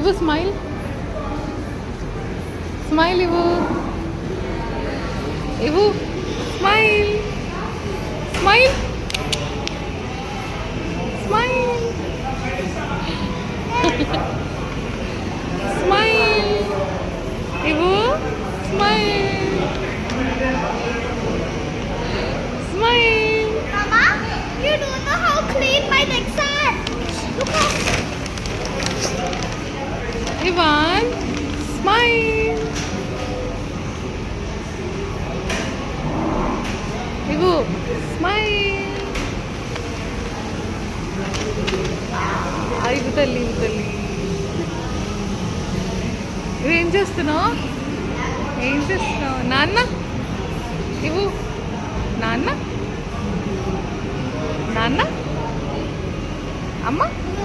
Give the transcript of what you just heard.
ఇవ్వు smile smile ఇవ్వు ఇవ్వు స్మైల్ స్మైల్ స్మైల్ స్మైల్ ఇవ్వు smile smile Mama, you don't know how clean my legs are. Look how. Ivan, smile. Ivu, smile. Ivu talli, Ivu talli. ఏం చేస్తున్నావు నాన్న ఇవ్వు నాన్న నాన్న అమ్మ